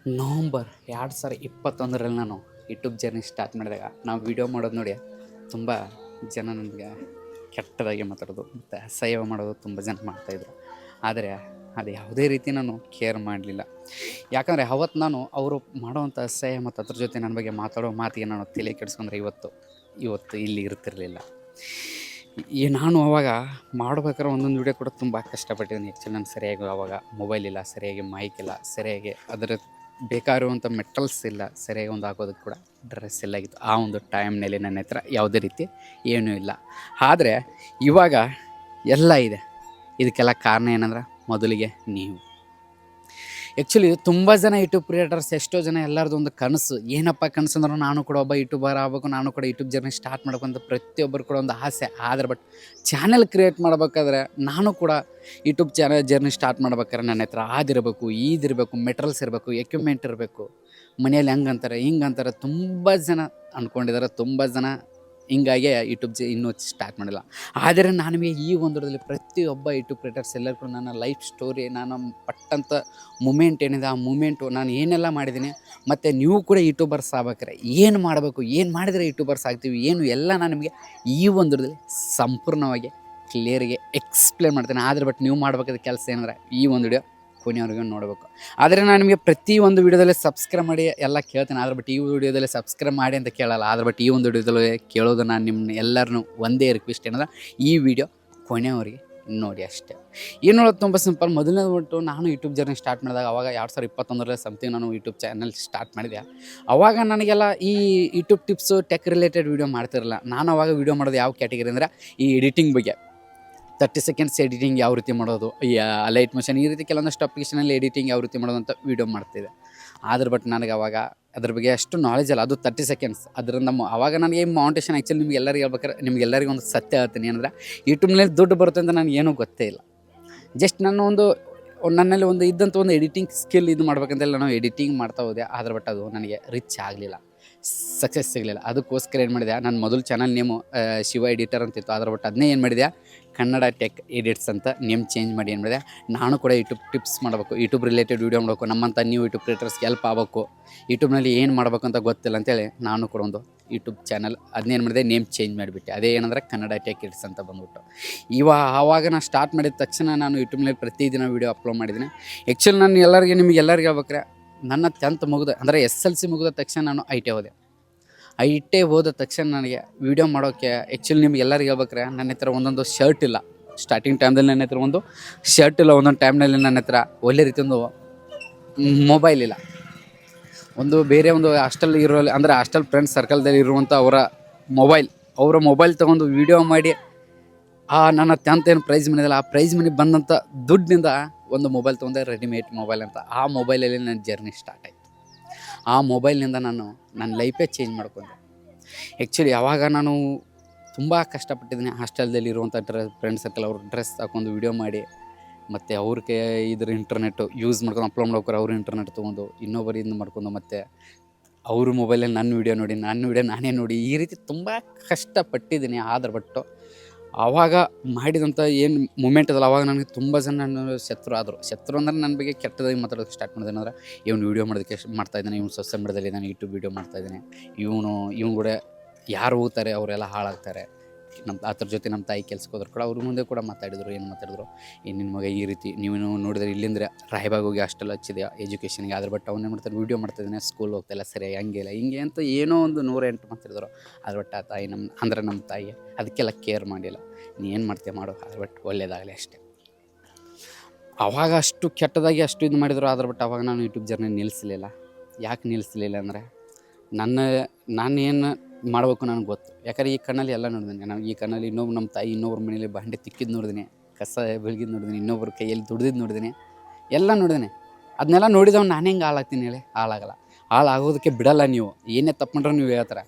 November 2021ರಲ್ಲಿ ನಾನು YouTube journey start ಮಾಡಿದಾಗ ನಾವು ವೀಡಿಯೋ ಮಾಡೋದು ನೋಡಿ ತುಂಬ ಜನ ನನಗೆ ಕೆಟ್ಟದಾಗಿ ಮಾತಾಡೋದು ಮತ್ತು ಅಸಹ್ಯ ಮಾಡೋದು ತುಂಬ ಜನ ಮಾಡ್ತಾಯಿದ್ರು. ಆದರೆ ಅದು ಯಾವುದೇ ರೀತಿ ನಾನು ಕೇರ್ ಮಾಡಲಿಲ್ಲ. ಯಾಕಂದರೆ ಅವತ್ತು ನಾನು ಅವರು ಮಾಡೋವಂಥ ಅಸಹ್ಯ ಮತ್ತು ಅದ್ರ ಜೊತೆ ನನ್ನ ಬಗ್ಗೆ ಮಾತಾಡೋ ಮಾತಿಗೆ ನಾನು ತಲೆ ಕೆಡಿಸ್ಕೊಂಡ್ರೆ ಇವತ್ತು ಇಲ್ಲಿ ಇರ್ತಿರಲಿಲ್ಲ. ನಾನು ಅವಾಗ ಮಾಡ್ಬೇಕಾದ್ರೆ ಒಂದೊಂದು ವೀಡಿಯೋ ಕೂಡ ತುಂಬ ಕಷ್ಟಪಟ್ಟಿದ್ದೀನಿ. ಆ್ಯಕ್ಚುಲಿ ನಾನು ಸರಿಯಾಗಿ ಆವಾಗ ಮೊಬೈಲ್ ಇಲ್ಲ, ಸರಿಯಾಗಿ ಮೈಕ್ ಇಲ್ಲ, ಸರಿಯಾಗಿ ಅದರ ಬೇಕಾಗಿರುವಂಥ ಮೆಟಲ್ಸ್ ಇಲ್ಲ, ಸರಿಯಾಗಿ ಒಂದು ಹಾಕೋದಕ್ಕೆ ಕೂಡ ಡ್ರೆಸ್ ಇಲ್ಲಾಗಿತ್ತು. ಆ ಒಂದು ಟೈಮ್ನಲ್ಲಿ ನನ್ನ ಹತ್ರ ಯಾವುದೇ ರೀತಿ ಏನೂ ಇಲ್ಲ. ಆದರೆ ಇವಾಗ ಎಲ್ಲ ಇದೆ. ಇದಕ್ಕೆಲ್ಲ ಕಾರಣ ಏನಂದ್ರೆ ಮೊದಲಿಗೆ ನೀವು. ಆ್ಯಕ್ಚುಲಿ ತುಂಬ ಜನ ಯೂಟ್ಯೂಬ್ ಕ್ರಿಯೇಟರ್ಸ್, ಎಷ್ಟೋ ಜನ ಎಲ್ಲರದ್ದು ಒಂದು ಕನಸು. ಏನಪ್ಪ ಕನಸು ಅಂದ್ರೆ ನಾನು ಕೂಡ ಒಬ್ಬ ಯೂಟ್ಯೂಬರ್ ಆಗಬೇಕು, ನಾನು ಕೂಡ ಯೂಟ್ಯೂಬ್ ಜರ್ನಿ ಸ್ಟಾರ್ಟ್ ಮಾಡಬೇಕು ಅಂತ ಪ್ರತಿಯೊಬ್ಬರು ಕೂಡ ಒಂದು ಆಸೆ. ಆದರೆ ಬಟ್ ಚಾನೆಲ್ ಕ್ರಿಯೇಟ್ ಮಾಡಬೇಕಾದ್ರೆ ನಾನು ಕೂಡ ಯೂಟ್ಯೂಬ್ ಜರ್ನಿ ಸ್ಟಾರ್ಟ್ ಮಾಡ್ಬೇಕಾದ್ರೆ ನನ್ನ ಹತ್ರ ಅದಿರಬೇಕು, ಇದಿರಬೇಕು, ಮೆಟೀರಿಯಲ್ಸ್ ಇರಬೇಕು, ಎಕ್ವಿಪ್ಮೆಂಟ್ ಇರಬೇಕು. ಮನೆಯಲ್ಲಿ ಹಂಗಂತಾರೆ ಹಿಂಗಂತಾರೆ ತುಂಬ ಜನ ಅಂದ್ಕೊಂಡಿದ್ದಾರೆ. ತುಂಬ ಜನ ಹಿಂಗಾಗಿ ಯೂಟ್ಯೂಬ್ ಇನ್ನೂ ಸ್ಟಾರ್ಟ್ ಮಾಡಿಲ್ಲ. ಆದರೆ ನನಗೆ ಈ ಒಂದರಲ್ಲಿ ಪ್ರತಿಯೊಬ್ಬ ಯೂಟ್ಯೂಬ್ ಕ್ರಿಯೇಟರ್ಸ್ ಎಲ್ಲರೂ ಕೂಡ ನನ್ನ ಲೈಫ್ ಸ್ಟೋರಿ, ನಾನು ಪಟ್ಟಂಥ ಮೂಮೆಂಟ್ ಏನಿದೆ ಆ ಮೂಮೆಂಟು, ನಾನು ಏನೆಲ್ಲ ಮಾಡಿದ್ದೀನಿ, ಮತ್ತು ನೀವು ಕೂಡ ಯೂಟ್ಯೂಬರ್ಸ್ ಆಗ್ಬೇಕಾರೆ ಏನು ಮಾಡಬೇಕು, ಏನು ಮಾಡಿದರೆ ಯೂಟ್ಯೂಬರ್ಸ್ ಆಗ್ತೀವಿ, ಏನು ಎಲ್ಲ ನಾನು ನಿಮಗೆ ಈ ಒಂದರಲ್ಲಿ ಸಂಪೂರ್ಣವಾಗಿ ಕ್ಲಿಯರಿಗೆ ಎಕ್ಸ್ಪ್ಲೇನ್ ಮಾಡ್ತೇನೆ. ಆದರೆ ಬಟ್ ನೀವು ಮಾಡಬೇಕಾದ ಕೆಲಸ ಏನಂದ್ರೆ ಈ ಒಂದು ವಿಡಿಯೋ ಕೊನೆಯವರೆಗೂ ನೋಡಬೇಕು. ಆದರೆ ನಾನು ನಿಮಗೆ ಪ್ರತಿ ಒಂದು ವೀಡಿಯೋದಲ್ಲಿ ಸಬ್ಸ್ಕ್ರೈಬ್ ಮಾಡಿ ಎಲ್ಲ ಕೇಳ್ತೇನೆ. ಆದರೆ ಬಟ್ ಈ ವಿಡಿಯೋದಲ್ಲಿ ಸಬ್ಸ್ಕ್ರೈಬ್ ಮಾಡಿ ಅಂತ ಕೇಳಲ್ಲ. ಆದರೆ ಬಟ್ ಈ ಒಂದು ವಿಡಿಯೋದಲ್ಲಿ ಕೇಳೋದು ನಾನು ನಿಮ್ಮ ಎಲ್ಲರನ್ನೂ ಒಂದೇ ರಿಕ್ವೆಸ್ಟ್ ಏನಂದ್ರೆ ಈ ವಿಡಿಯೋ ಕೊನೆಯವರೆಗೆ ನೋಡಿ ಅಷ್ಟೇ. ಏನು ನೋಡೋದು ತುಂಬ ಸಿಂಪಲ್. ಮೊದಲನೇದು ಬಿಟ್ಟು ನಾನು ಯೂಟ್ಯೂಬ್ ಜರ್ನಿ ಸ್ಟಾರ್ಟ್ ಮಾಡಿದಾಗ ಅವಾಗ 2021ರಲ್ಲಿ ಸಮಥಿಂಗ್ ನಾನು ಯೂಟ್ಯೂಬ್ ಚಾನಲ್ ಸ್ಟಾರ್ಟ್ ಮಾಡಿದೆ. ಅವಾಗ ನನಗೆಲ್ಲ ಈ YouTube tips, tech related video ಮಾಡ್ತಿರಲಿಲ್ಲ. ನಾನು ಅವಾಗ ವೀಡಿಯೋ ಮಾಡೋದು ಯಾವ ಕ್ಯಾಟಗರಿ ಅಂದರೆ ಈ ಎಡಿಟಿಂಗ್ ಬಗ್ಗೆ. 30 ಸೆಕೆಂಡ್ಸ್ ಎಡಿಟಿಂಗ್ ಯಾವ ರೀತಿ ಮಾಡೋದು, ಲೈಟ್ ಮೋಷನ್, ಈ ರೀತಿ ಕೆಲವೊಂದಷ್ಟು ಅಪ್ಲಿಕೇಶನಲ್ಲಿ ಎಡಿಟಿಂಗ್ ಯಾವ ರೀತಿ ಮಾಡೋದು ಅಂತ ವೀಡಿಯೋ ಮಾಡ್ತಿದ್ದೆ. ಆದ್ರೆ ಬಟ್ ನನಗೆ ಅವಾಗ ಅದ್ರ ಬಗ್ಗೆ ಅಷ್ಟು ನಾಲೆಜ್ ಅಲ್ಲ. ಅದು 30 ಸೆಕೆಂಡ್ಸ್. ಅದರಿಂದ ಅವಾಗ ನನಗೆ ಮೌಂಟೇಶನ್ ಆ್ಯಕ್ಚುಲಿ ನಿಮ್ಗೆ ಎಲ್ಲರಿಗೆ ಹೇಳ್ಬೇಕಾದ್ರೆ ನಿಮ್ಗೆಲ್ಲರಿಗೂ ಒಂದು ಸತ್ಯ ಹೇಳ್ತೀನಿ ಏನಂದರೆ ಯೂಟ್ಯೂಬ್ನಲ್ಲಿ ದುಡ್ಡು ಬರುತ್ತೆ ಅಂತ ನನಗೆ ಏನೂ ಗೊತ್ತೇ ಇಲ್ಲ. ಜಸ್ಟ್ ನನ್ನಲ್ಲಿ ಒಂದು ಇದ್ದಂಥ ಒಂದು ಎಡಿಟಿಂಗ್ ಸ್ಕಿಲ್ ಇದು ಮಾಡ್ಬೇಕಂತೆಲ್ಲ ನಾನು ಎಡಿಟಿಂಗ್ ಮಾಡ್ತಾ ಹೋದೆ. ಆದರೆ ಬಟ್ ಅದು ನನಗೆ ರಿಚ್ ಆಗಲಿಲ್ಲ, ಸಕ್ಸಸ್ ಸಿಗಲಿಲ್ಲ. ಅದಕ್ಕೋಸ್ಕರ ಏನು ಮಾಡಿದೆ, ನನ್ನ ಮೊದಲು ಚಾನಲ್ ನೇಮು ಶಿವ ಎಡಿಟರ್ ಅಂತಿತ್ತು. ಆದರೆ ಬಟ್ ಅದನ್ನೇ ಏನು ಮಾಡಿದೆ, ಕನ್ನಡ ಟೆಕ್ ಎಡಿಟ್ಸ್ ಅಂತ ನೇಮ್ ಚೇಂಜ್ ಮಾಡಿ ಏನು ಮಾಡಿದೆ, ನಾನು ಕೂಡ ಯೂಟ್ಯೂಬ್ ಟಿಪ್ಸ್ ಮಾಡಬೇಕು, ಯೂಟ್ಯೂಬ್ ರಿಲೇಟೆಡ್ ವೀಡಿಯೋ ಮಾಡಬೇಕು, ನಮ್ಮಂಥ ನೀವು ಯೂಟ್ಯೂಬ್ ಕ್ರಿಯೇಟರ್ಸ್ಗೆ ಹೆಲ್ಪ್ ಆಗಬೇಕು, ಯೂಟ್ಯೂಬ್ನಲ್ಲಿ ಏನು ಮಾಡಬೇಕು ಅಂತ ಗೊತ್ತಿಲ್ಲ ಅಂತೇಳಿ ನಾನು ಕೂಡ ಒಂದು ಯೂಟ್ಯೂಬ್ ಚಾನಲ್ ಅದನ್ನೇನು ಮಾಡಿದೆ, ನೇಮ್ ಚೇಂಜ್ ಮಾಡಿಬಿಟ್ಟೆ. ಅದೇ ಏನಂದರೆ ಕನ್ನಡ ಟೆಕ್ ಎಡಿಟ್ಸ್ ಅಂತ ಬಂದ್ಬಿಟ್ಟು. ಆವಾಗ ನಾನು ಸ್ಟಾರ್ಟ್ ಮಾಡಿದ ತಕ್ಷಣ ನಾನು ಯೂಟ್ಯೂಬ್ನಲ್ಲಿ ಪ್ರತಿದಿನ ವೀಡಿಯೋ ಅಪ್ಲೋಡ್ ಮಾಡಿದ್ದೀನಿ. ಆ್ಯಕ್ಚುಲಿ ನಾನು ನಿಮಗೆಲ್ಲರಿಗೆ ಹೇಳ್ಬೇಕಾರೆ ನನ್ನ 10th ಮುಗಿದ ಅಂದರೆ SLC ಮುಗಿದ ತಕ್ಷಣ ನಾನು ಐ ಟಿ ಹೋದ ತಕ್ಷಣ ನನಗೆ ವೀಡಿಯೋ ಮಾಡೋಕ್ಕೆ ಆ್ಯಕ್ಚುಲಿ ನಿಮ್ಗೆ ಎಲ್ಲರಿಗೆ ಹೇಳ್ಬೇಕಾರೆ ನನ್ನ ಹತ್ರ ಒಂದೊಂದು ಶರ್ಟ್ ಇಲ್ಲ. ಸ್ಟಾರ್ಟಿಂಗ್ ಟೈಮ್ದಲ್ಲಿ ನನ್ನ ಹತ್ರ ಒಂದು ಶರ್ಟ್ ಇಲ್ಲ. ಒಂದೊಂದು ಟೈಮ್ನಲ್ಲಿ ನನ್ನ ಹತ್ರ ಒಳ್ಳೆ ರೀತಿಯೊಂದು ಮೊಬೈಲ್ ಇಲ್ಲ. ಒಂದು ಬೇರೆ ಒಂದು ಹಾಸ್ಟೆಲ್ ಅಂದರೆ ಹಾಸ್ಟೆಲ್ ಫ್ರೆಂಡ್ಸ್ ಸರ್ಕಲ್ದಲ್ಲಿ ಇರುವಂಥ ಅವರ ಮೊಬೈಲ್ ತೊಗೊಂಡು ವೀಡಿಯೋ ಮಾಡಿ ನನ್ನ 10th ಏನು ಪ್ರೈಸ್ ಮನಿ ಇದೆಯಲ್ಲ, ಆ ಪ್ರೈಸ್ ಮನಿ ಬಂದಂಥ ದುಡ್ಡಿನಿಂದ ಒಂದು ಮೊಬೈಲ್ ತೊಗೊಂಡೆ, ರೆಡಿಮೇಡ್ ಮೊಬೈಲ್ ಅಂತ. ಆ ಮೊಬೈಲಲ್ಲಿ ನನ್ನ ಜರ್ನಿ ಸ್ಟಾರ್ಟ್ ಆಯಿತು. ಆ ಮೊಬೈಲ್ನಿಂದ ನಾನು ನನ್ನ ಲೈಫೇ ಚೇಂಜ್ ಮಾಡ್ಕೊಂಡೆ. ಆ್ಯಕ್ಚುಲಿ ಆವಾಗ ನಾನು ತುಂಬ ಕಷ್ಟಪಟ್ಟಿದ್ದೀನಿ. ಹಾಸ್ಟೆಲ್ದಲ್ಲಿ ಇರುವಂಥ ಫ್ರೆಂಡ್ ಸರ್ಕಲ್ ಅವ್ರ ಡ್ರೆಸ್ ಹಾಕೊಂಡು ವೀಡಿಯೋ ಮಾಡಿ, ಮತ್ತು ಅವ್ರಿಗೆ ಇಂಟರ್ನೆಟ್ಟು ಯೂಸ್ ಮಾಡ್ಕೊಂಡು ಅಪ್ಲೋಡ್ ಮಾಡ್ಬೇಕಾರೆ ಅವ್ರ ಇಂಟರ್ನೆಟ್ ತೊಗೊಂಡು ಇನ್ನೊಬ್ಬರಿಂದ ಮಾಡ್ಕೊಂಡು, ಮತ್ತು ಅವ್ರ ಮೊಬೈಲಲ್ಲಿ ನನ್ನ ವೀಡಿಯೋ ನಾನೇ ನೋಡಿ ಈ ರೀತಿ ತುಂಬ ಕಷ್ಟಪಟ್ಟಿದ್ದೀನಿ. ಆದ್ರೆ ಬಟ್ಟು ಆವಾಗ ಮಾಡಿದಂಥ ಏನು ಮೂಮೆಂಟ್ ಇದಲ್ಲ, ಆವಾಗ ನನಗೆ ತುಂಬ ಜನ ನನ್ನ ಶತ್ರು ಅಂದರೆ ನನ್ನ ಬಗ್ಗೆ ಕೆಟ್ಟದಾಗಿ ಮಾತಾಡೋಕ್ಕೆ ಸ್ಟಾರ್ಟ್ ಮಾಡಿದೆ. ಅಂದರೆ ಇವನು ವೀಡಿಯೋ ಮಾಡೋದಕ್ಕೆ ಮಾಡ್ತಾಯಿದ್ದಾನೆ, ಇವನು ಸೋಷಿಯಲ್ ಮೀಡಿಯಾದಲ್ಲಿ ನಾನು ಯೂಟ್ಯೂಬ್ ವೀಡಿಯೋ ಮಾಡ್ತಾಯಿದ್ದೀನಿ, ಇವನು ಕೂಡ ಯಾರು ಹೋಗ್ತಾರೆ ಅವರೆಲ್ಲ ಹಾಳಾಗ್ತಾರೆ. ಅದ್ರ ಜೊತೆ ನಮ್ಮ ತಾಯಿ ಕೆಲ್ಸಕ್ಕೆ ಹೋದ್ರು ಕೂಡ ಅವ್ರ ಮುಂದೆ ಕೂಡ ಏನು ಮಾತಾಡಿದ್ರು, ನಿನ್ನ ಮಗ ಈ ರೀತಿ ನೀವು ನೋಡಿದ್ರೆ ಇಲ್ಲಿಂದರೆ ರಾಯಬಾಗ್ ಹೋಗಿ ಹಾಸ್ಟೆಲ್ ಹಚ್ಚಿದೆ ಎಜುಕೇಷನ್ಗೆ. ಆದ್ರೆ ಬಟ್ ಅವನ್ನೇ ಮಾಡ್ತಾರೆ, ವೀಡಿಯೋ ಮಾಡ್ತಾಯಿದ್ದಾನೆ, ಸ್ಕೂಲ್ ಹೋಗ್ತಾಯಿಲ್ಲ ಸರಿಯಾಗಿ, ಹಂಗಿಲ್ಲ ಹಿಂಗೆ ಅಂತ ಏನೋ ಒಂದು 108 ಮಾತಾಡಿದ್ರು. ಆದ್ರೆ ಬಟ್ ಆ ತಾಯಿ ನಮ್ಮ ತಾಯಿ ಅದಕ್ಕೆಲ್ಲ ಕೇರ್ ಮಾಡಿಲ್ಲ. ನೀ ಏನು ಮಾಡ್ತೀಯ ಮಾಡು, ಆದ್ರೆ ಬಟ್ ಒಳ್ಳೇದಾಗಲಿ ಅಷ್ಟೇ. ಅವಾಗ ಅಷ್ಟು ಕೆಟ್ಟದಾಗಿ ಅಷ್ಟು ಇದು ಮಾಡಿದ್ರು. ಆದ್ರೆ ಬಟ್ ಅವಾಗ ನಾನು ಯೂಟ್ಯೂಬ್ ಜರ್ನಿ ನಿಲ್ಲಿಸಲಿಲ್ಲ. ಯಾಕೆ ನಿಲ್ಲಿಸಲಿಲ್ಲ ಅಂದರೆ ನಾನೇನು ಮಾಡಬೇಕು ನನಗೆ ಗೊತ್ತು. ಯಾಕಂದರೆ ಈ ಕಣ್ಣಲ್ಲಿ ಎಲ್ಲ ನೋಡಿದ್ದೀನಿ ನಾನು. ಈ ಕಣ್ಣಲ್ಲಿ ನಮ್ಮ ತಾಯಿ ಇನ್ನೊಬ್ರ ಮನೇಲಿ ಬಾಂಡೆ ತಿಕ್ಕಿದ್ದು ನೋಡಿದ್ದೀನಿ, ಕಸ ಬೆಳಗಿದ್ದು ನೋಡಿದ್ದೀನಿ, ಇನ್ನೊಬ್ಬರ ಕೈಯಲ್ಲಿ ದುಡ್ದಿದ್ದು ನೋಡಿದ್ದೀನಿ, ಎಲ್ಲ ನೋಡಿದ್ದೀನಿ. ಅದನ್ನೆಲ್ಲ ನೋಡಿದವ್ ನಾನು ಹೆಂಗೆ ಹಾಳಾಗ್ತೀನಿ ಹೇಳಿ? ಹಾಳಾಗೋದಕ್ಕೆ ಬಿಡಲ್ಲ ನೀವು. ಏನೇ ತಪ್ಪಂಡ್ರೆ ನೀವು ಹೇಳ್ತಾರೆ.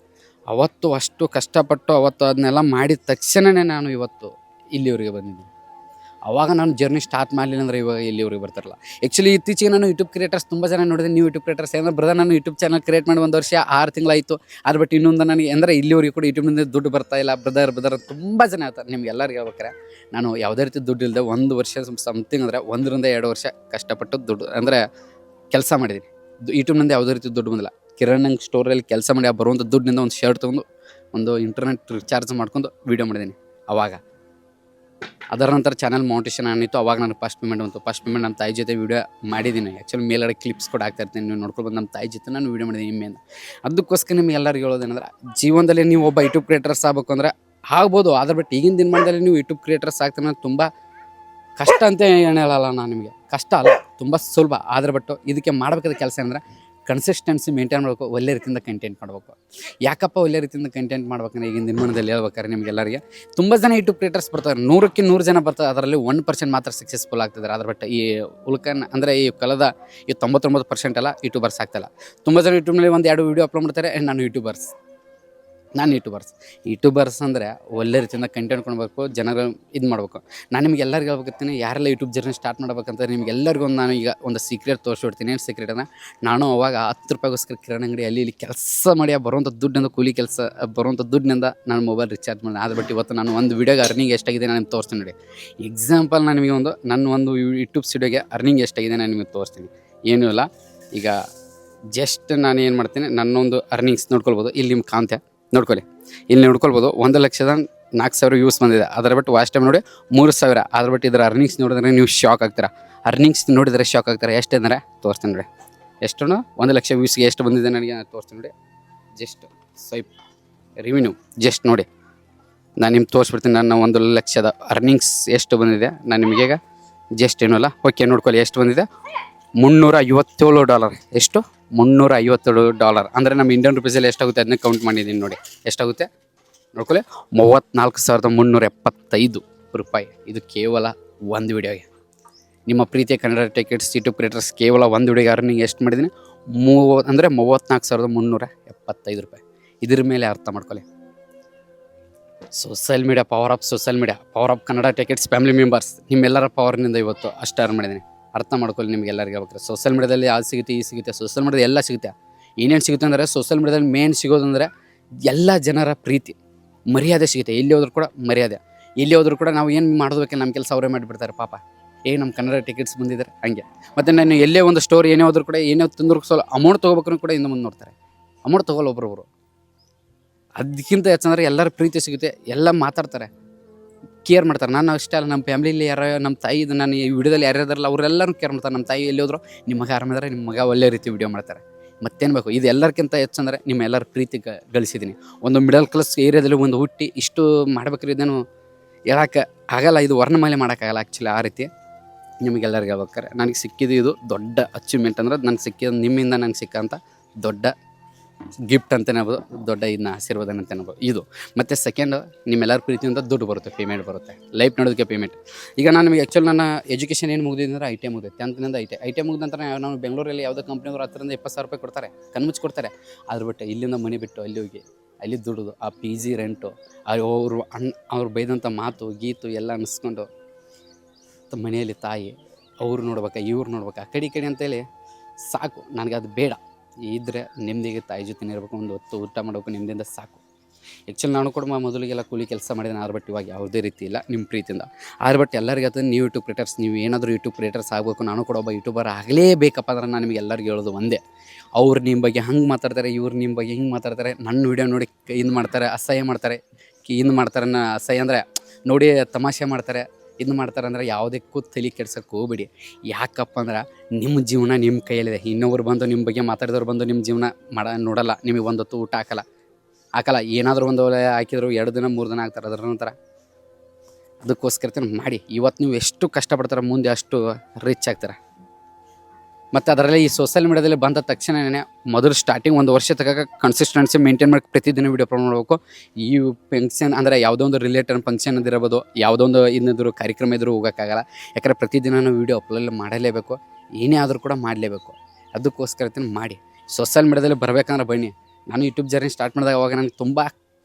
ಅವತ್ತು ಅಷ್ಟು ಕಷ್ಟಪಟ್ಟು ಅವತ್ತು ಅದನ್ನೆಲ್ಲ ಮಾಡಿದ ತಕ್ಷಣವೇ ನಾನು ಇವತ್ತು ಇಲ್ಲಿವರೆಗೆ ಬಂದಿದ್ದೀನಿ. ಆವಾಗ ನಾನು ಜರ್ನಿ ಸ್ಟಾರ್ಟ್ ಮಾಡಲಿಲ್ಲ ಅಂದರೆ ಇವಾಗ ಇಲ್ಲಿವರೆಗೆ ಬರ್ತಾರಲ್ಲ. ಆ್ಯಕ್ಚುಲಿ ಇತ್ತೀಚೆಗೆ ನಾನು ಯೂಟ್ಯೂಬ್ ಕ್ರಿಯೇಟರ್ಸ್ ತುಂಬ ಜನ ನೋಡಿದೆ. ನೀವು ಯೂಟ್ಯೂಬ್ ಕ್ರಿಯೇಟರ್ಸ್ ಏನಂದ್ರೆ ಬ್ರದರ್ ನಾನು ಯೂಟ್ಯೂಬ್ ಚಾನಲ್ ಕ್ರಿಯೇಟ್ ಮಾಡಿ 1 ವರ್ಷ 6 ತಿಂಗಳಾಯಿತು. ಅದು ಬಟ್ ಇನ್ನೊಂದು ನನಗೆ ಅಂದರೆ ಇಲ್ಲಿವರೆಗೂ ಕೂಡ ಯೂಟ್ಯೂಬ್ನಿಂದ ದುಡ್ಡು ಬರ್ತಾಯಿಲ್ಲ ಬ್ರದರ್ ತುಂಬ ಜನ ಹೇಳ್ತಾರೆ. ನಿಮ್ಗೆ ಎಲ್ಲರಿಗೂ ಹೇಳ್ಬೇಕಾರೆ ನಾನು ಯಾವುದೇ ರೀತಿ ದುಡ್ಡು ಇಲ್ಲದೆ 1 ವರ್ಷ ಸಮಥಿಂಗ್ ಅಂದರೆ 1 ರಿಂದ 2 ವರ್ಷ ಕಷ್ಟಪಟ್ಟು ದುಡ್ಡು ಅಂದರೆ ಕೆಲಸ ಮಾಡಿದ್ದೀನಿ. ಯೂಟ್ಯೂಬ್ನಿಂದ ಯಾವುದೇ ರೀತಿ ದುಡ್ಡು ಬಂದಿಲ್ಲ. ಕಿರಾಣಿ ಸ್ಟೋರಲ್ಲಿ ಕೆಲಸ ಮಾಡಿ ಆ ಬರುವಂಥ ದುಡ್ಡಿನಿಂದ ಒಂದು ಶರ್ಟ್ ತೊಗೊಂಡು ಒಂದು ಇಂಟರ್ನೆಟ್ ರಿಚಾರ್ಜ್ ಮಾಡ್ಕೊಂಡು ವೀಡಿಯೋ ಮಾಡಿದ್ದೀನಿ ಅವಾಗ. ಅದರ ನಂತರ ಚಾನಲ್ ಮೌಂಟೇಶನ್ ಅನ್ನಿತ್ತು. ಅವಾಗ ನಾನು ಫಸ್ಟ್ ಪೇಮೆಂಟ್ ಬಂತು. ಫಸ್ಟ್ ಪೇಮೆಂಟ್ ನಮ್ಮ ತಾಯಿ ಜೊತೆ ವೀಡಿಯೋ ಮಾಡಿದ್ದೀನಿ. ಆ್ಯಕ್ಚುಲಿ ಮೇಲ್ಗಡೆ ಕ್ಲಿಪ್ಸ್ ಕೂಡ ಆಗ್ತಾಯಿರ್ತೀನಿ, ನೀವು ನೋಡ್ಕೊಳ್ಬೋದು. ನಮ್ಮ ತಾಯಿ ಜೊತೆ ನಾನು ವೀಡಿಯೋ ಮಾಡಿದ್ದೀನಿ ನಿಮ್ಮೆಯಿಂದ. ಅದಕ್ಕೋಸ್ಕರ ನಿಮ್ಗೆ ಎಲ್ಲರಿಗೂ ಹೇಳೋದೇನೆಂದ್ರೆ, ಜೀವನದಲ್ಲಿ ನೀವು ಒಬ್ಬ ಯೂಟ್ಯೂಬ್ ಕ್ರಿಯೇಟರ್ಸ್ ಆಗಬೇಕು ಅಂದರೆ ಆಗ್ಬೋದು. ಅದ್ರ ಬಟ್ ಈಗಿನ ದಿನಮಾನದಲ್ಲಿ ನೀವು ಯೂಟ್ಯೂಬ್ ಕ್ರಿಯೇಟರ್ಸ್ ಆಗ್ತಾನೆ ತುಂಬ ಕಷ್ಟ ಅಂತ ಏನು ಹೇಳಲ್ಲ ನಾನು ನಿಮಗೆ. ಕಷ್ಟ ಅಲ್ಲ, ತುಂಬ ಸುಲಭ. ಆದ್ರೆ ಬಟ್ಟು ಇದಕ್ಕೆ ಮಾಡಬೇಕಾದ ಕೆಲಸ ಅಂದರೆ ಕನ್ಸಿಸ್ಟೆನ್ಸಿ ಮೇಂಟೈನ್ ಮಾಡಬೇಕು, ಒಳ್ಳೆ ರೀತಿಯಿಂದ ಕಂಟೆಂಟ್ ಮಾಡಬೇಕು. ಯಾಕಪ್ಪ ಒಳ್ಳೆ ರೀತಿಯಿಂದ ಕಂಟೆಂಟ್ ಮಾಡ್ಬೇಕಂದ್ರೆ ಈಗಿನ ದಿನಮಾನದಲ್ಲಿ ಹೇಳ್ಬೇಕಾದ್ರೆ ನಿಮಗೆಲ್ಲರಿಗೆ ತುಂಬ ಜನ ಯೂಟ್ಯೂಬ್ ಕ್ರಿಯೇಟರ್ಸ್ ಬರ್ತಾರೆ. 100ಕ್ಕೆ 100 ಜನ ಬರ್ತಾರೆ, ಅದರಲ್ಲಿ 1% ಮಾತ್ರ ಸಕ್ಸಸ್ಫುಲ್ ಆಗ್ತಿದ್ದಾರೆ. ಅದ್ರ ಬಟ್ ಈ ಉಳ್ಕನ್ ಅಂದರೆ ಈ ಕಳೆದ ಈ 99% ಎಲ್ಲ ಯೂಟ್ಯೂಬರ್ಸ್ ಆಗ್ತಾಯಿಲ್ಲ. ತುಂಬ ಜನ ಯೂಟ್ಯೂಬ್ನಲ್ಲಿ 1-2 ವೀಡಿಯೋ ಅಪ್ಲೋಡ್ ಮಾಡ್ತಾರೆ. ನಾನು ಯೂಟ್ಯೂಬರ್ಸ್ ಅಂದರೆ ಒಳ್ಳೆ ರೀತಿಯಿಂದ ಕಂಟೆಂಟ್ ಕೊಡಬೇಕು, ಜನರು ಇದು ಮಾಡಬೇಕು. ನಾನು ನಿಮ್ಗೆ ಎಲ್ಲರಿಗೂ ಹೇಳ್ಬೇಕತ್ತೀನಿ, ಯಾರೆಲ್ಲ ಯೂಟ್ಯೂಬ್ ಜರ್ನಿ ಸ್ಟಾರ್ಟ್ ಮಾಡ್ಬೇಕಂತ ನಿಮ್ಗೆಲ್ಲರಿಗೂ ನಾನು ಈಗ ಒಂದು ಸೀಕ್ರೆಟ್ ತೋರಿಸ್ಬಿಡ್ತೀನಿ. ಏನು ಸೀಕ್ರೆಟ್ ಅಂದರೆ, ನಾನು ಅವಾಗ 10 ರೂಪಾಯಿಗೋಸ್ಕರ ಕಿರಾಣಿ ಅಂಗಡಿ ಅಲ್ಲಿ ಕೆಲಸ ಮಾಡಿ ಬರುವಂಥ ದುಡ್ಡಿಂದ ಕೂಲಿ ಕೆಲಸ ಬರುವಂಥ ದುಡ್ಡಿನಿಂದ ನಾನು ಮೊಬೈಲ್ ರಿಚಾರ್ಜ್ ಮಾಡಿ. ಅದು ಬಿಟ್ಟು ಇವತ್ತು ನಾನು ಒಂದು ವೀಡಿಯೋಗೆ ಅರ್ನಿಂಗ್ ಎಷ್ಟಾಗಿದೆ ನಾನು ನಿಮ್ಗೆ ತೋರಿಸ್ತೀನಿ ನೋಡಿ. ಎಕ್ಸಾಂಪಲ್ ನಾನು ನಿಮಗೆ ಒಂದು ಯೂಟ್ಯೂಬ್ ಸ್ಟುಡಿಯೋಗೆ ಅರ್ನಿಂಗ್ ಎಷ್ಟಾಗಿದೆ ನಾನು ನಿಮಗೆ ತೋರಿಸ್ತೀನಿ. ಏನೂ ಇಲ್ಲ, ಈಗ ಜಸ್ಟ್ ನಾನು ಏನು ಮಾಡ್ತೀನಿ, ನನ್ನೊಂದು ಅರ್ನಿಂಗ್ಸ್ ನೋಡ್ಕೊಳ್ಬೋದು. ಇಲ್ಲಿ ನಿಮ್ಗೆ ಕಾಂತೆ ನೋಡ್ಕೊಳ್ಳಿ, ಇಲ್ಲಿ ನೋಡ್ಕೊಳ್ಬೋದು. 1,04,000 ವ್ಯೂಸ್ ಬಂದಿದೆ. ಅದರ ಬಿಟ್ಟು ವಾಚ್ ಟೈಮ್ ನೋಡಿ 3,000. ಅದ್ರ ಬಿಟ್ಟು ಇದರ ಅರ್ನಿಂಗ್ಸ್ ನೋಡಿದ್ರೆ ನೀವು ಶಾಕ್ ಆಗ್ತೀರಾ. ಅರ್ನಿಂಗ್ಸ್ ನೋಡಿದರೆ ಶಾಕ್ ಆಗ್ತಾರೆ. ಎಷ್ಟು ಅಂದರೆ ತೋರಿಸ್ತೀನಿ ನೋಡಿ. ಎಷ್ಟು 1,00,000 ವ್ಯೂಸ್ಗೆ ಎಷ್ಟು ಬಂದಿದೆ ನನಗೆ ತೋರಿಸ್ತೀನಿ ನೋಡಿ. ಜಸ್ಟ್ ಸ್ವೈಪ್ ರೆವಿನ್ಯೂ ಜಸ್ಟ್ ನೋಡಿ, ನಾನು ನಿಮ್ಗೆ ತೋರಿಸ್ಬಿಡ್ತೀನಿ. ನನ್ನ 1,00,000 ಅರ್ನಿಂಗ್ಸ್ ಎಷ್ಟು ಬಂದಿದೆ ನಾನು ನಿಮಗೀಗ ಜಸ್ಟ್ ಏನೂ ಅಲ್ಲ. ಓಕೆ ನೋಡ್ಕೊಳ್ಳಿ, ಎಷ್ಟು ಬಂದಿದೆ $357. ಎಷ್ಟು $357 ಅಂದರೆ ನಮ್ಮ ಇಂಡಿಯನ್ ರುಪೀಸಲ್ಲಿ ಎಷ್ಟಾಗುತ್ತೆ ಅದನ್ನ ಕೌಂಟ್ ಮಾಡಿದ್ದೀನಿ ನೋಡಿ. ಎಷ್ಟಾಗುತ್ತೆ ನೋಡ್ಕೊಳ್ಳಿ, $34,375. ಇದು ಕೇವಲ ಒಂದು ವಿಡಿಯೋಗೆ. ನಿಮ್ಮ ಪ್ರೀತಿಯ ಕನ್ನಡ ಟಿಕೆಟ್ಸ್ ಯೂಟ್ಯೂಬ್ ಕ್ರಿಯೇಟರ್ಸ್ ಕೇವಲ ಒಂದು ವಿಡಿಯೋಗೆ ಅರ್ನಿಂಗ್ ಎಷ್ಟು ಮಾಡಿದ್ದೀನಿ, $34,375. ಇದ್ರ ಮೇಲೆ ಅರ್ಥ ಮಾಡ್ಕೊಳ್ಳಿ. Social media, power of Kannada tickets family members, ನಿಮ್ಮೆಲ್ಲರ ಪವರ್ನಿಂದ ಇವತ್ತು ಅಷ್ಟು ಅರ್ನ್ ಮಾಡಿದ್ದೀನಿ. ಅರ್ಥ ಮಾಡ್ಕೊಳ್ಳಿ. ನಿಮಗೆಲ್ಲರಿಗೆ ಹೇಳ್ಬೇಕಾರೆ ಸೋಷಲ್ ಮೀಡಿಯಾದಲ್ಲಿ ಯಾವ್ದು ಸಿಗುತ್ತೆ, ಈ ಸಿಗುತ್ತೆ. ಸೋಷಲ್ ಮೀಡಿಯಾದಲ್ಲಿ ಎಲ್ಲ ಸಿಗುತ್ತೆ. ಏನೇನು ಸಿಗುತ್ತೆ ಅಂದರೆ, ಸೋಷಲ್ ಮೀಡಿಯಾದಲ್ಲಿ ಮೇನ್ ಸಿಗೋದಂದರೆ ಎಲ್ಲ ಜನರ ಪ್ರೀತಿ, ಮರ್ಯಾದೆ ಸಿಗುತ್ತೆ. ಎಲ್ಲಿ ಹೋದ್ರೂ ಕೂಡ ಮರ್ಯಾದೆ. ಎಲ್ಲಿ ಹೋದ್ರೂ ಕೂಡ ನಾವು ಏನು ಮಾಡೋದಕ್ಕೆ ನಮ್ಮ ಕೆಲಸ ಅವರೇ ಮಾಡಿಬಿಡ್ತಾರೆ ಪಾಪ. ನಮ್ಮ ಕನ್ನಡ ಟಿಕೆಟ್ಸ್ ಬಂದಿದ್ದಾರೆ ಹಂಗೆ. ಮತ್ತು ನಾನು ಎಲ್ಲೇ ಒಂದು ಸ್ಟೋರ್ ಏನೇ ಹೋದ್ರೂ ಕೂಡ, ಏನೇ ತಂದ್ರು ಸ್ವಲ್ಪ ಅಮೌಂಟ್ ತೊಗೋಬೇಕು ಕೂಡ ಹಿಂದೆ ಮುಂದೆ ನೋಡ್ತಾರೆ. ಅಮೌಂಟ್ ತೊಗೊಲ್ಲ ಒಬ್ಬರೊಬ್ಬರು. ಅದಕ್ಕಿಂತ ಹೆಚ್ಚಂದ್ರೆ ಎಲ್ಲರ ಪ್ರೀತಿ ಸಿಗುತ್ತೆ, ಎಲ್ಲ ಮಾತಾಡ್ತಾರೆ, ಕೇರ್ ಮಾಡ್ತಾರೆ. ನಾನು ಅಷ್ಟೇ ಅಲ್ಲ, ನಮ್ಮ ಫ್ಯಾಮಿಲಿಯಲ್ಲಿ ಯಾರೋ ನಮ್ಮ ತಾಯಿ, ನಾನು ಈ ವಿಡಿಯೋದಲ್ಲಿ ಯಾರ್ಯಾರಲ್ಲ ಅವರೆಲ್ಲರೂ ಕೇರ್ ಮಾಡ್ತಾರೆ. ನಮ್ಮ ತಾಯಿ ಎಲ್ಲಿ ಹೋದ್ರು, ನಿಮ್ಮ ಮಗ ಆರಾಮಿದ್ದಾರೆ, ನಿಮ್ಮ ಮಗ ಒಳ್ಳೆ ರೀತಿ ವಿಡಿಯೋ ಮಾಡ್ತಾರೆ. ಮತ್ತೇನು ಬೇಕು? ಇದು ಎಲ್ಲರಿಗಿಂತ ಹೆಚ್ಚಂದರೆ ನಿಮ್ಮ ಎಲ್ಲರ ಪ್ರೀತಿ ಗಳಿಸಿದ್ದೀನಿ. ಒಂದು ಮಿಡಲ್ ಕ್ಲಾಸ್ ಏರಿಯಾದಲ್ಲಿ ಒಂದು ಹುಟ್ಟಿ ಇಷ್ಟು ಮಾಡ್ಬೇಕ್ರಿ, ಇದನ್ನು ಹೇಳೋಕ್ಕೆ ಆಗಲ್ಲ. ಇದು ವರ್ಣಮಾಲೆ ಮಾಡೋಕ್ಕಾಗಲ್ಲ ಆ್ಯಕ್ಚುಲಿ. ಆ ರೀತಿ ನಿಮಗೆಲ್ಲರಿಗೆ ಹೇಳ್ಬೇಕಾರೆ ನನಗೆ ಸಿಕ್ಕಿದ್ದು ಇದು ದೊಡ್ಡ ಅಚೀವ್ಮೆಂಟ್. ಅಂದರೆ ನನಗೆ ಸಿಕ್ಕಿದ್ದು ನಿಮ್ಮಿಂದ ನನಗೆ ಸಿಕ್ಕಂಥ ದೊಡ್ಡ ಗಿಫ್ಟ್ ಅಂತಲೇ ಹೇಳ್ಬೋದು, ದೊಡ್ಡ ಇದನ್ನ ಆಶೀರ್ವಾದ ಅಂತ ಹೇಳ್ಬೋದು ಇದು. ಮತ್ತು ಸೆಕೆಂಡ್, ನಿಮ್ಮೆಲ್ಲರ ಪ್ರೀತಿಯಿಂದ ದುಡ್ಡು ಬರುತ್ತೆ, ಪೇಮೆಂಟ್ ಬರುತ್ತೆ, ಲೈಫ್ ನೋಡೋದಕ್ಕೆ ಪೇಮೆಂಟ್. ಈಗ ನಾನು ನಿಮಗೆ ಆ್ಯಕ್ಚುಲಿ ನನ್ನ ಎಜುಕೇಷನ್ ಏನು ಮುಗಿದಿದೆ ಅಂದರೆ ಐ ಟಿ ಐ ಮುಗಿದೆ. 10th ಐ ಟಿ ಐ ಮುಗಿದ ನಂತರ ನಾವು ಬೆಂಗಳೂರಲ್ಲಿ ಯಾವುದೋ ಕಂಪ್ನಿಯವರು 10,000 20,000 ರೂಪಾಯಿ ಕೊಡ್ತಾರೆ, ಕಣ್ಮುಚ್ಚಿ ಕೊಡ್ತಾರೆ. ಅದ್ರ ಬಿಟ್ಟು ಇಲ್ಲಿಂದ ಮನೆ ಬಿಟ್ಟು ಅಲ್ಲಿ ಹೋಗಿ ಅಲ್ಲಿ ದುಡಿದು ಆ ಪಿ ಜಿ ರೆಂಟು, ಅವ್ರು ಬೈದಂಥ ಮಾತು ಗೀತು ಎಲ್ಲ ಅನ್ನಿಸ್ಕೊಂಡು ಮನೆಯಲ್ಲಿ ತಾಯಿ ಅವ್ರು ನೋಡ್ಬೇಕಾ ಇವ್ರು ನೋಡ್ಬೇಕಾ ಆ ಕಡೆ ಅಂತೇಳಿ ಸಾಕು. ನನಗೆ ಅದು ಬೇಡ. ಇದ್ದರೆ ನೆಮ್ಮದಿಗೆ ತಾಯಿ ಜೊತೆ ಇರಬೇಕು, ಒಂದು ಹೊತ್ತು ಊಟ ಮಾಡಬೇಕು, ನೆಮ್ಮದಿಯಿಂದ ಸಾಕು. ಆ್ಯಕ್ಚುಲಿ ನಾನು ಕೂಡ ಮೊದಲಿಗೆಲ್ಲ ಕೂಲಿ ಕೆಲಸ ಮಾಡಿದ್ದೀನಿ. ಆದ್ರೆ ಬಟ್ ಇವಾಗ ಯಾವುದೇ ರೀತಿ ಇಲ್ಲ, ನಿಮ್ಮ ಪ್ರೀತಿಯಿಂದ. ಆದ್ರೆ ಬಟ್ ಎಲ್ಲರಿಗೆ ಅದು ನೀವು ಯೂಟ್ಯೂಬ್ ಕ್ರಿಯೇಟರ್ಸ್, ನೀವು ಏನಾದರೂ ಯೂಟ್ಯೂಬ್ ಕ್ರಿಯೇಟರ್ಸ್ ಆಗಬೇಕು, ನಾನು ಕೂಡ ಒಬ್ಬ ಯೂಟ್ಯೂಬರ್ ಆಗಲೇಬೇಕಪ್ಪ ಅಂದ್ರೆ ನಾನು ನಿಮಗೆ ಎಲ್ಲರಿಗೂ ಹೇಳೋದು ಒಂದೇ. ಅವ್ರು ನಿಮ್ಮ ಬಗ್ಗೆ ಹಂಗೆ ಮಾತಾಡ್ತಾರೆ, ಇವ್ರು ನಿಮ್ಮ ಬಗ್ಗೆ ಹಿಂಗೆ ಮಾತಾಡ್ತಾರೆ, ನನ್ನ ವೀಡಿಯೋ ನೋಡಿ ಇದು ಮಾಡ್ತಾರೆ, ಅಸಹ್ಯ ಮಾಡ್ತಾರೆ, ಇದು ಮಾಡ್ತಾರೆ, ಅಸಹ್ಯ ಅಂದರೆ ನೋಡಿ ತಮಾಷೆ ಮಾಡ್ತಾರೆ, ಇದು ಮಾಡ್ತಾರೆ ಅಂದರೆ ಯಾವುದಕ್ಕೂ ತಲೆ ಕೆಡ್ಸೋಕ್ಕೆ ಹೋಗ್ಬೇಡಿ. ಯಾಕಪ್ಪ ಅಂದ್ರೆ ನಿಮ್ಮ ಜೀವನ ನಿಮ್ಮ ಕೈಯಲ್ಲಿದೆ. ಇನ್ನೊಬ್ರು ಬಂದು ನಿಮ್ಮ ಬಗ್ಗೆ ಮಾತಾಡಿದವ್ರು ಬಂದು ನಿಮ್ಮ ಜೀವನ ನೋಡಲ್ಲ, ನಿಮಗೆ ಒಂದು ಹೊತ್ತು ಊಟ ಹಾಕಲ್ಲ. ಏನಾದರೂ ಒಂದು ಒಲೆ ಹಾಕಿದ್ರು 2 ದಿನ 3 ದಿನ ಆಗ್ತಾರೆ. ಅದರ ನಂತರ ಅದಕ್ಕೋಸ್ಕರ ಮಾಡಿ. ಇವತ್ತು ನೀವು ಎಷ್ಟು ಕಷ್ಟಪಡ್ತಾರೆ, ಮುಂದೆ ಅಷ್ಟು ರಿಚ್ ಆಗ್ತಾರೆ. ಮತ್ತು ಅದರಲ್ಲಿ ಈ ಸೋಷಲ್ ಮೀಡಿಯಾದಲ್ಲಿ ಬಂದ ತಕ್ಷಣವೇ ಮೊದಲು ಸ್ಟಾರ್ಟಿಂಗ್ 1 ವರ್ಷ ತನಕ ಕನ್ಸಿಸ್ಟೆನ್ಸಿ ಮೇಂಟೈನ್ ಮಾಡಿ ಪ್ರತಿದಿನ ವೀಡಿಯೋ ಅಪ್ಲೋಡ್ ಮಾಡಬೇಕು. ಈ ಫಂಕ್ಷನ್ ಅಂದರೆ ಯಾವುದೋ ಒಂದು ರಿಲೇಟೆಡ್ ಫಂಕ್ಷನ್ ಇದಿರ್ಬೋದು, ಯಾವುದೋ ಒಂದು ಇನ್ನೊಂದು ಕಾರ್ಯಕ್ರಮ ಇದ್ರೂ ಹೋಗೋಕ್ಕಾಗಲ್ಲ. ಯಾಕಂದರೆ ಪ್ರತಿದಿನ ನಾವು ವೀಡಿಯೋ ಅಪ್ಲೋಡ್ ಮಾಡಲೇಬೇಕು, ಏನೇ ಆದರೂ ಕೂಡ ಮಾಡಲೇಬೇಕು. ಅದಕ್ಕೋಸ್ಕರ ಮಾಡಿ. ಸೋಷಲ್ ಮೀಡಿಯಾದಲ್ಲಿ ಬರಬೇಕಂದ್ರೆ ಬನ್ನಿ. ನಾನು ಯೂಟ್ಯೂಬ್ ಜರ್ನಿ ಸ್ಟಾರ್ಟ್ ಮಾಡಿದಾಗ ಅವಾಗ ನನಗೆ ತುಂಬ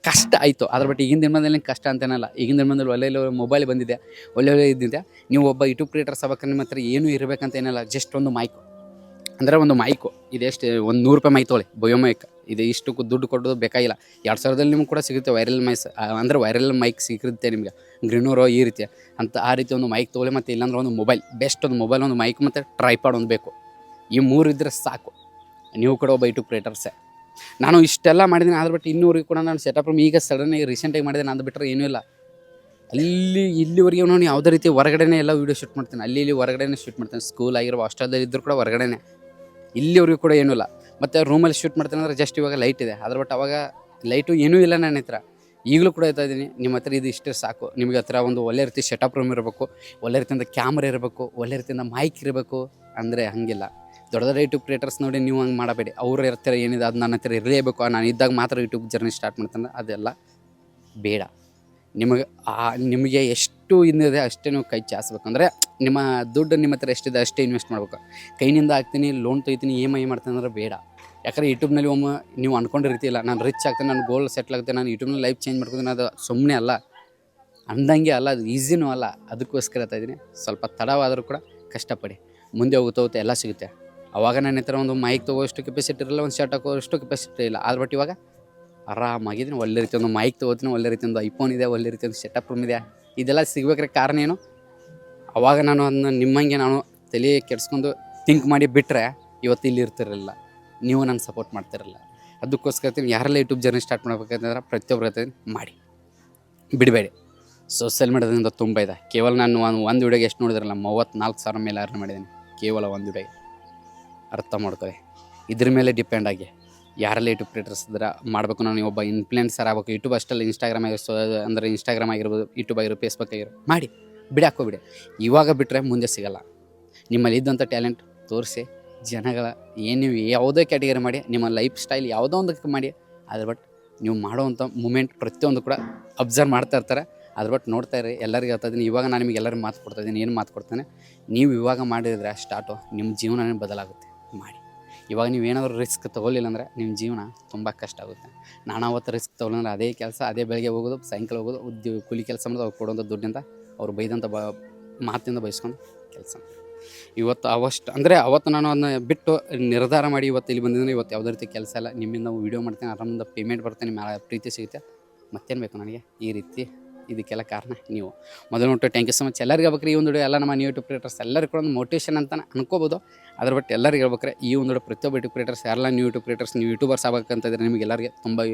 ಕಷ್ಟ ಆಯಿತು. ಅದ್ರ ಬಟ್ ಈಗಿನ ದಿನದಲ್ಲಿ ಕಷ್ಟ ಅಂತೇನಲ್ಲ. ಈಗಿನ ದಿನದಲ್ಲಿ ಒಳ್ಳೆ ಮೊಬೈಲ್ ಬಂದಿದೆ, ಒಳ್ಳೆ ಇದ್ದಿದೆ. ನೀವು ಒಬ್ಬ ಯೂಟ್ಯೂಬ್ ಕ್ರಿಯೇಟರ್ಸ್ ಆಗ್ಬೇಕಾದ್ರೆ ನಿಮ್ಮ ಹತ್ರ ಏನೂ ಇರಬೇಕಂತ ಏನಿಲ್ಲ. ಜಸ್ಟ್ ಒಂದು ಮೈಕು, ಅಂದರೆ ಒಂದು ಮೈಕು ಇದೆಷ್ಟು $100 ಮೈಕ್ ತೊಗೊಳ್ಳಿ, ಬಯೋ ಮೈಕ್. ಇದು ಇಷ್ಟು ದುಡ್ಡು ಕೊಡೋದು ಬೇಕಾಗಿಲ್ಲ. 2,000ದಲ್ಲಿ ನಿಮ್ಗೆ ಕೂಡ ಸಿಗುತ್ತೆ ವೈರಲ್ ಅಂದರೆ ವೈರಲ್ ಮೈಕ್ ಸಿಗುತ್ತೆ ನಿಮಗೆ, ಗ್ರೀನೂರೋ ಈ ರೀತಿ ಅಂತ. ಆ ರೀತಿ ಒಂದು ಮೈಕ್ ತೊಗೊಳ್ಳಿ. ಮತ್ತು ಇಲ್ಲಾಂದ್ರೆ ಒಂದು ಮೊಬೈಲ್, ಬೆಸ್ಟ್ ಒಂದು ಮೊಬೈಲ್, ಒಂದು ಮೈಕ್ ಮತ್ತು ಟ್ರೈಪಾಡ್ ಒಂದು ಬೇಕು. ಈ 3 ಇದ್ದರೆ ಸಾಕು. ನೀವು ಕೂಡ ಒಬ್ಬ ಯೂಟ್ಯೂಬ್ ಕ್ರಿಯೇಟರ್ಸೇ. ನಾನು ಇಷ್ಟೆಲ್ಲ ಮಾಡಿದ್ದೀನಿ, ಆದ್ರೆ ಬಟ್ ಇನ್ನೂವರೆಗೂ ಕೂಡ ನಾನು ಸೆಟಪ್ ರೂಮ್ ಈಗ ಸಡನ್ನಾಗಿ ರೀಸೆಂಟಾಗಿ ಮಾಡಿದೆ. ಅದು ಬಿಟ್ಟರೆ ಏನೂ ಇಲ್ಲ. ಇಲ್ಲಿವರೆಗೆ ನಾನು ಯಾವುದೇ ರೀತಿ ಹೊರಗಡೆನೇ ಎಲ್ಲ ವೀಡಿಯೋ ಶೂಟ್ ಮಾಡ್ತೀನಿ. ಇಲ್ಲಿ ಹೊರಗಡೆನೇ ಶೂಟ್ ಮಾಡ್ತೀನಿ. ಸ್ಕೂಲ್ ಆಗಿರೋ ಹಾಸ್ಟೆಲ್ದಲ್ಲಿ ಇದ್ದರೂ ಕೂಡ ಹೊರಗಡೆನೇ. ಇಲ್ಲಿವರೆಗೂ ಕೂಡ ಏನೂ ಇಲ್ಲ. ಮತ್ತು ರೂಮಲ್ಲಿ ಶೂಟ್ ಮಾಡ್ತೀನಿ ಅಂದರೆ ಜಸ್ಟ್ ಇವಾಗ ಲೈಟ್ ಇದೆ. ಅದ್ರ ಬಟ್ ಅವಾಗ ಲೈಟು ಏನೂ ಇಲ್ಲ ನನ್ನ ಹತ್ರ. ಈಗಲೂ ಕೂಡ ಹೇಳ್ತಾ ಇದ್ದೀನಿ, ನಿಮ್ಮ ಹತ್ರ ಇದು ಇಷ್ಟೇ ಸಾಕು. ನಿಮಗೆ ಹತ್ರ ಒಂದು ಒಳ್ಳೆ ರೀತಿ ಸೆಟಪ್ ರೂಮ್ ಇರಬೇಕು, ಒಳ್ಳೆ ರೀತಿಯಿಂದ ಕ್ಯಾಮ್ರಾ ಇರಬೇಕು, ಒಳ್ಳೆ ರೀತಿಯಿಂದ ಮೈಕ್ ಇರಬೇಕು. ಅಂದರೆ ಹಾಗಿಲ್ಲ. ದೊಡ್ಡ ದೊಡ್ಡ ಯೂಟ್ಯೂಬ್ ಕ್ರಿಯೇಟರ್ಸ್ ನೋಡಿ ನೀವು ಹಂಗೆ ಮಾಡಬೇಡಿ. ಅವ್ರ ಹತ್ತಿರ ಏನಿದೆ ಅದು ನನ್ನ ಹತ್ತಿರ ಇರಲೇಬೇಕು, ನಾನು ಇದ್ದಾಗ ಮಾತ್ರ ಯೂಟ್ಯೂಬ್ ಜರ್ನಿ ಸ್ಟಾರ್ಟ್ ಮಾಡ್ತಾನೆ. ಅದೆಲ್ಲ ಬೇಡ. ನಿಮಗೆ ಎಷ್ಟು ಇನ್ನಿದೆ ಅಷ್ಟೇ ನೀವು ಕೈ ಚಾಚಬೇಕು. ಅಂದರೆ ನಿಮ್ಮ ದುಡ್ಡು ನಿಮ್ಮ ಹತ್ರ ಎಷ್ಟಿದೆ ಅಷ್ಟೇ ಇನ್ವೆಸ್ಟ್ ಮಾಡ್ಬೇಕು. ಕೈನಿಂದ ಹಾಕ್ತೀನಿ, ಲೋನ್ ತೊಯ್ತೀನಿ, EMI ಮಾಡ್ತೀನಿ ಅಂದ್ರೆ ಬೇಡ. ಯಾಕಂದರೆ ಯೂಟ್ಯೂಬ್ನಲ್ಲಿ ಒಮ್ಮೆ ನೀವು ಅಂದ್ಕೊಂಡಿರ್ತಿಲ್ಲ, ನಾನು ರಿಚ್ ಆಗ್ತೇನೆ, ನಾನು ಗೋಲ್ ಸೆಟ್ಲ್ ಆಗ್ತೇನೆ, ನಾನು ಯೂಟ್ಯೂಬ್ನಲ್ಲಿ ಲೈಫ್ ಚೇಂಜ್ ಮಾಡ್ಕೊತೀನಿ. ಅದು ಸುಮ್ಮನೆ ಅಲ್ಲ, ಅಂದಂಗೆ ಅಲ್ಲ, ಅದು ಈಸಿನೂ ಅಲ್ಲ. ಅದಕ್ಕೋಸ್ಕರ ಹೇಳ್ತಾ ಇದ್ದೀನಿ, ಸ್ವಲ್ಪ ತಡವಾದರೂ ಕೂಡ ಕಷ್ಟಪಡಿ. ಮುಂದೆ ಹೋಗುತ್ತೆ ಎಲ್ಲ ಸಿಗುತ್ತೆ. ಅವಾಗ ನನ್ನ ಹತ್ರ ಒಂದು ಮೈಕ್ ತೊಗೋಷ್ಟು ಕೆಪಾಸಿಟಿ ಇರಲ್ಲ, ಒಂದು ಶರ್ಟ್ ಹಾಕೋಷ್ಟು ಕೆಪಾಸಿಟಿ ಇಲ್ಲ. ಆದ್ರೆ ಬಟ್ ಇವಾಗ ಆರಾಮಾಗಿದ್ದೀನಿ. ಒಳ್ಳೆ ರೀತಿ ಒಂದು ಮೈಕ್ ತೊಗೋತೀನಿ, ಒಳ್ಳೆ ರೀತಿ ಒಂದು ಐಫೋನ್ ಇದೆ, ಒಳ್ಳೆ ರೀತಿ ಒಂದು ಸೆಟಪ್ ರೂಮ್ ಇದೆ. ಇದೆಲ್ಲ ಸಿಗ್ಬೇಕಾದ್ರೆ ಕಾರಣ ಏನು? ಅವಾಗ ನಾನು ಅದನ್ನ ನಿಮ್ಮಂಗೆ ನಾನು ತಲೆ ಕೆಡ್ಸ್ಕೊಂಡು ಥಿಂಕ್ ಮಾಡಿ ಬಿಟ್ಟರೆ ಇವತ್ತು ಇಲ್ಲಿ ಇರ್ತಿರಲಿಲ್ಲ, ನೀವು ನಂಗೆ ಸಪೋರ್ಟ್ ಮಾಡ್ತಿರಲ್ಲ. ಅದಕ್ಕೋಸ್ಕರ ಯಾರೆಲ್ಲ ಯೂಟ್ಯೂಬ್ ಜರ್ನಿ ಸ್ಟಾರ್ಟ್ ಮಾಡ್ಬೇಕಂತಂದ್ರೆ ಪ್ರತಿಯೊಬ್ಬರು ಹೇಳ್ತೀನಿ, ಮಾಡಿ, ಬಿಡಬೇಡಿ. ಸೋಷಿಯಲ್ ಮೀಡಿಯಾದಿಂದ ತುಂಬ ಇದೆ. ಕೇವಲ ನಾನು ಒಂದು ವಿಡಿಯೋಗೆ ಎಷ್ಟು ನೋಡಿದ್ರಲ್ಲ, 34,000 ಮೇಲೆ ಅರ್ನ್ ಮಾಡಿದ್ದೀನಿ ಕೇವಲ ಒಂದು ವಿಡಿಯೋಗೆ. ಅರ್ಥ ಮಾಡ್ಕೊಳ್ಳಿ. ಇದ್ರ ಮೇಲೆ ಡಿಪೆಂಡ್ ಆಗಿ ಯಾರೆಲ್ಲ ಯೂಟ್ಯೂಬ್ ಕ್ರಿಯೇಟರ್ಸ್ ಇದ್ರೆ ಮಾಡಬೇಕು. ನಾನು ಒಬ್ಬ ಇನ್ಫ್ಲುಯೆನ್ಸರ್ ಆಗಬೇಕು. ಯೂಟ್ಯೂಬ್ ಅಷ್ಟಲ್ಲ, ಇನ್ಸ್ಟಾಗ್ರಾಮ್ ಅಂದರೆ ಇನ್ಸ್ಟಾಗ್ರಾಮ್ ಆಗಿರ್ಬೋದು, ಯೂಟ್ಯೂಬ್ ಆಗಿರ್ಬೋದು, ಫೇಸ್ಬುಕ್ ಆಗಿರ್ಬೋದು, ಮಾಡಿ ಬಿಡಾಕೋಬಿಡಿ. ಇವಾಗ ಬಿಟ್ಟರೆ ಮುಂದೆ ಸಿಗೋಲ್ಲ. ನಿಮ್ಮಲ್ಲಿ ಇದ್ದಂಥ ಟ್ಯಾಲೆಂಟ್ ತೋರಿಸಿ ಜನಗಳ ನೀವು ಯಾವುದೇ ಕ್ಯಾಟಗರಿ ಮಾಡಿ, ನಿಮ್ಮ ಲೈಫ್ ಸ್ಟೈಲ್ ಯಾವುದೋ ಒಂದಕ್ಕೆ ಮಾಡಿ. ಅದ್ರ ಬಟ್ ನೀವು ಮಾಡೋವಂಥ ಮೂಮೆಂಟ್ ಪ್ರತಿಯೊಂದು ಕೂಡ ಅಬ್ಸರ್ವ್ ಮಾಡ್ತಾ ಇರ್ತಾರೆ. ಅದ್ರ ಬಟ್ ನೋಡ್ತಾ ಇರಿ. ಎಲ್ಲರಿಗೂ ಹೇಳ್ತಾ ಇದ್ದೀನಿ, ಇವಾಗ ನಾನು ನಿಮಗೆ ಎಲ್ಲರಿಗೂ ಮಾತು ಕೊಡ್ತಾಯಿದ್ದೀನಿ. ಏನು ಮಾತು ಕೊಡ್ತಾನೆ, ನೀವು ಇವಾಗ ಮಾಡಿದರೆ ಸ್ಟಾರ್ಟು, ನಿಮ್ಮ ಜೀವನನೇ ಬದಲಾಗುತ್ತೆ. ಮಾಡಿ. ಇವಾಗ ನೀವೇನಾದರೂ ರಿಸ್ಕ್ ತೊಗೊಳ್ಳಿಲ್ಲ ಅಂದರೆ ನಿಮ್ಮ ಜೀವನ ತುಂಬ ಕಷ್ಟ ಆಗುತ್ತೆ. ನಾನು ಅವತ್ತು ರಿಸ್ಕ್ ತೊಗೊಳ್ಳಂದ್ರೆ ಅದೇ ಕೆಲಸ, ಅದೇ ಬೆಳಗ್ಗೆ ಹೋಗೋದು, ಸಾಯಂಕಾಲ ಹೋಗೋದು, ಕೂಲಿ ಕೆಲಸ ಮಾಡೋದು, ಅವ್ರು ಕೊಡೋಂಥ ದುಡ್ಡಿಂದ, ಅವ್ರು ಬೈದಂಥ ಮಾತಿಂದ ಬಯಸ್ಕೊಂಡು ಕೆಲಸ. ಇವತ್ತು ಅವತ್ತು ನಾನು ಅದನ್ನ ಬಿಟ್ಟು ನಿರ್ಧಾರ ಮಾಡಿ ಇವತ್ತು ಇಲ್ಲಿ ಬಂದಿದ್ದೀನಿ. ಇವತ್ತು ಯಾವುದೇ ರೀತಿ ಕೆಲಸ ಇಲ್ಲ. ನಿಮ್ಮಿಂದ ವೀಡಿಯೋ ಮಾಡ್ತೀನಿ, ಆರಾಮಿಂದ ಪೇಮೆಂಟ್ ಬರ್ತೇನೆ, ನಿಮ್ಮ ಪ್ರೀತಿ ಸಿಗುತ್ತೆ. ಮತ್ತೇನು ಬೇಕು ನನಗೆ? ಈ ರೀತಿ ಇದಕ್ಕೆಲ್ಲ ಕಾರಣ ನೀವು. ಮೊದಲು note thank you so much. ಎಲ್ಲರಿಗೂ ಹೇಳ್ಬೇಕ್ರಿ, ಈ ಒಂದು ವಿಡಿಯೋ ಎಲ್ಲ ನಮ್ಮ ನ್ಯೂ ಯೂಟ್ಯೂಬ್ ಕ್ರಿಯೇಟರ್ಸ್ ಎಲ್ಲರಿಗೂ ಕೂಡ ಒಂದು ಮೋಟಿವೇಶನ್ ಅಂತ ಅನ್ಕೋಬೋದು. ಅದ್ರ ಬಟ್ ಎಲ್ಲರಿಗೂ ಹೇಳ್ಬೇಕ್ರೆ, ಈ ಒಂದು ವಿಡಿಯೋ ಪ್ರತಿಯೊಬ್ಬ ಯೂಟ್ಯೂಬ್ ಕ್ರಿಯೇಟರ್ಸ್, ಯಾರೆಲ್ಲ ನ್ಯೂ ಯೂಟ್ಯೂಬ್ ಕ್ರಿಯೇಟರ್ಸ್, ನೀವು ಯೂಟ್ಯೂಬರ್ಸ್ ಆಗಬೇಕಂತಿದ್ರೆ ನಿಮಗೆ ಎಲ್ಲರಿಗೆ ತುಂಬ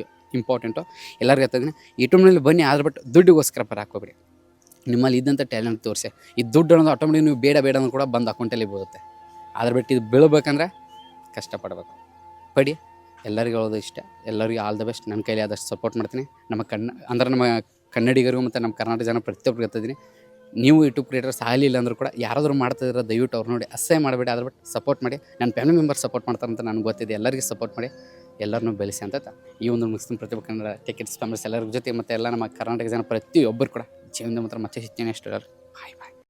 ಇಂಪಾರ್ಟೆಂಟು. ಎಲ್ಲರಿಗೂ ಹೇಳ್ತಿದ್ದೀನಿ, ಯೂಟ್ಯೂಬ್ನಲ್ಲಿ ಬನ್ನಿ. ಆದ್ರೆ ಬಟ್ ದುಡ್ಡಿಗೋಸ್ಕರ ಹಾಕೋಬೇಡಿ. ನಿಮ್ಮಲ್ಲಿ ಇದ್ದಂಥ ಟ್ಯಾಲೆಂಟ್ ತೋರಿಸಿ. ಈ ದುಡ್ಡು ಅನ್ನೋದು ಆಟೋಮೆಟಿಕ್ ನೀವು ಬೇಡ ಅನ್ನೋದು ಕೂಡ ಬಂದು ಅಕೌಂಟಲ್ಲಿ ಬೀಳುತ್ತೆ. ಅದ್ರ ಬಿಟ್ಟು ಇದು ಬೀಳಬೇಕಂದ್ರೆ ಕಷ್ಟಪಡಬೇಕು. ಪಡಿ. ಎಲ್ಲರಿಗೂ ಹೇಳೋದು ಇಷ್ಟ. ಎಲ್ಲರಿಗೂ ಆಲ್ ದ ಬೆಸ್ಟ್. ನನ್ನ ಕೈಲಿ ಆದಷ್ಟು ಸಪೋರ್ಟ್ ಮಾಡ್ತೀನಿ. ನಮ್ಮ ಕನ್ನಡಿಗರಿಗೂ ಮತ್ತು ನಮ್ಮ ಕರ್ನಾಟಕ ಜನ ಪ್ರತಿಯೊಬ್ಬರು ಹೇಳ್ತಿದ್ದೀನಿ, ನೀವು ಯೂಟ್ಯೂಬ್ ಕ್ರಿಯೇಟರ್ಸ್ ಆಗಲಿಲ್ಲ ಅಂದರೂ ಕೂಡ ಯಾರಾದರೂ ಮಾಡ್ತಿದ್ರೆ ದಯವಿಟ್ಟು ಅವ್ರು ನೋಡಿ ಅಸಹ್ಯ ಮಾಡಬೇಡಿ. ಅದ್ರ ಬಿಟ್ಟು ಸಪೋರ್ಟ್ ಮಾಡಿ. ನನ್ನ ಫ್ಯಾಮಿಲಿ ಮೆಂಬರ್ಸ್ ಸಪೋರ್ಟ್ ಮಾಡ್ತಾರಂತ ನನಗೆ ಗೊತ್ತಿದೆ. ಎಲ್ಲರಿಗೂ ಸಪೋರ್ಟ್ ಮಾಡಿ, ಎಲ್ಲರನ್ನೂ ಬೆಳೆಸಿ ಅಂತ ಈ ಒಂದು ಮುಗಿಸ್ತೀನಿ. ಪ್ರತಿಯೊಬ್ಬ ಕನ್ನಡ ಟಿಕೆಟ್ಸ್ ಫ್ಯಾಮಿಲೀಸ್ ಎಲ್ಲರ ಜೊತೆ ಮತ್ತು ಎಲ್ಲ ನಮ್ಮ ಕರ್ನಾಟಕ ಜನ ಪ್ರತಿಯೊಬ್ಬರು ಕೂಡ ಜೀವನದ ಮಾತ್ರ ಮತ್ತೆ ಹೆಚ್ಚಿನ ಎಷ್ಟು ಬಾಯ್ ಬಾಯ್.